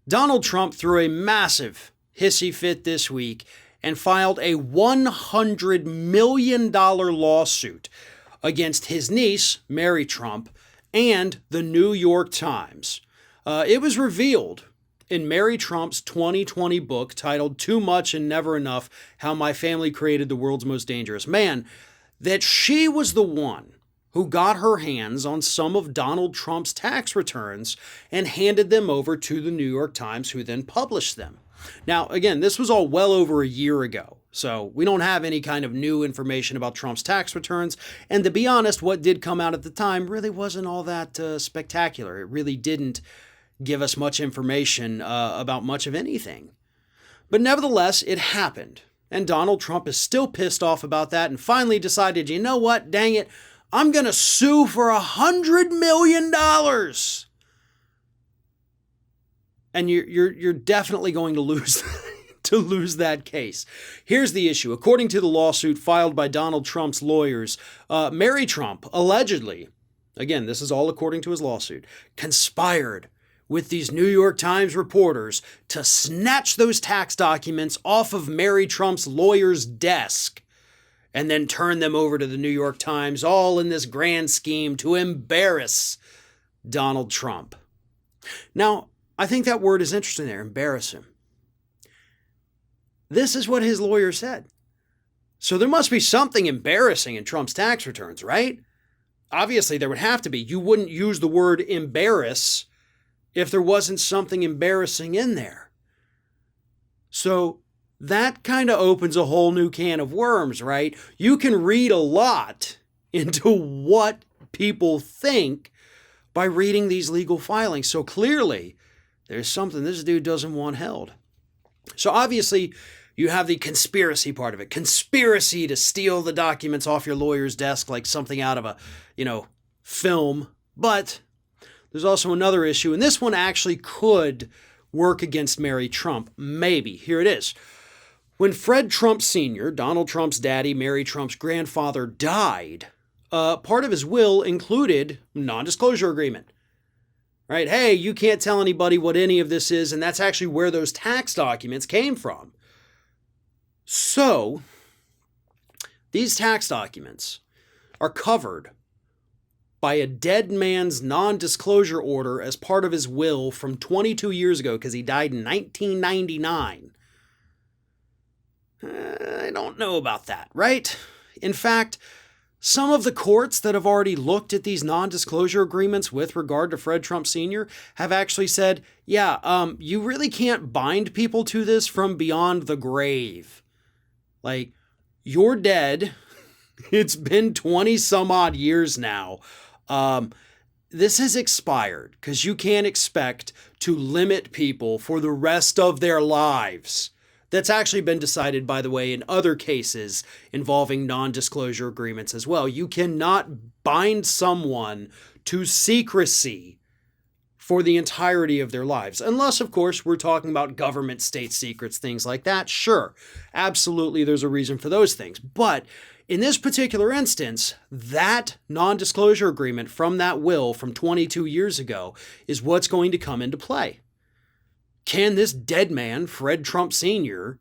Donald Trump threw a massive hissy fit this week and filed a $100 million lawsuit against his niece, Mary Trump, and the New York Times. It was revealed in Mary Trump's 2020 book titled Too Much and Never Enough: How My Family Created the World's Most Dangerous Man, that she was the one who got her hands on some of Donald Trump's tax returns and handed them over to the New York Times, who then published them. Now, again, this was all well over a year ago, so we don't have any kind of new information about Trump's tax returns. And to be honest, what did come out at the time really wasn't all that spectacular. It really didn't give us much information about much of anything. But nevertheless, it happened. And Donald Trump is still pissed off about that and finally decided, you know what, dang it, I'm going to sue for $100 million. And you're definitely going to lose that case. Here's the issue. According to the lawsuit filed by Donald Trump's lawyers, Mary Trump allegedly, again, this is all according to his lawsuit, conspired with these New York Times reporters to snatch those tax documents off of Mary Trump's lawyer's desk and then turn them over to the New York Times, all in this grand scheme to embarrass Donald Trump. Now, I think that word is interesting there, embarrass him. This is what his lawyer said. So there must be something embarrassing in Trump's tax returns, right? Obviously, there would have to be. You wouldn't use the word embarrass if there wasn't something embarrassing in there. So that kind of opens a whole new can of worms, right? You can read a lot into what people think by reading these legal filings. So clearly, there's something this dude doesn't want held. So obviously, you have the conspiracy part of it. Conspiracy to steal the documents off your lawyer's desk like something out of a, film. But there's also another issue, and this one actually could work against Mary Trump. Maybe. Here it is. When Fred Trump Sr., Donald Trump's daddy, Mary Trump's grandfather, died, part of his will included non-disclosure agreement. Right? Hey, you can't tell anybody what any of this is, and that's actually where those tax documents came from. So, these tax documents are covered by a dead man's non-disclosure order as part of his will from 22 years ago, because he died in 1999. I don't know about that, right? In fact, some of the courts that have already looked at these non-disclosure agreements with regard to Fred Trump Sr. have actually said, you really can't bind people to this from beyond the grave. Like, you're dead. It's been 20 some odd years now. This has expired because you can't expect to limit people for the rest of their lives. That's actually been decided, by the way, in other cases involving non-disclosure agreements as well. You cannot bind someone to secrecy for the entirety of their lives. Unless, of course, we're talking about government, state secrets, things like that. Sure, absolutely, there's a reason for those things. But in this particular instance, that non-disclosure agreement from that will from 22 years ago is what's going to come into play. Can this dead man, Fred Trump Sr.,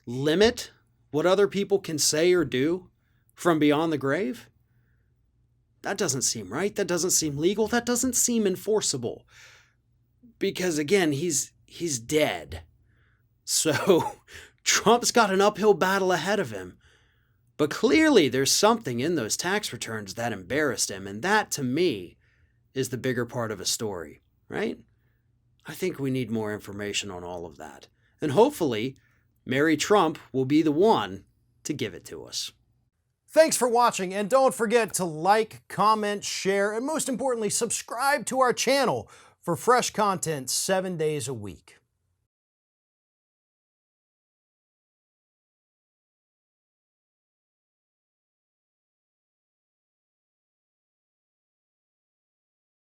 limit what other people can say or do from beyond the grave? That doesn't seem right. That doesn't seem legal. That doesn't seem enforceable. Because again, he's dead. So Trump's got an uphill battle ahead of him. But clearly there's something in those tax returns that embarrassed him. And that, to me, is the bigger part of a story, right? I think we need more information on all of that. And hopefully, Mary Trump will be the one to give it to us. Thanks for watching, and don't forget to like, comment, share, and most importantly, subscribe to our channel for fresh content 7 days a week.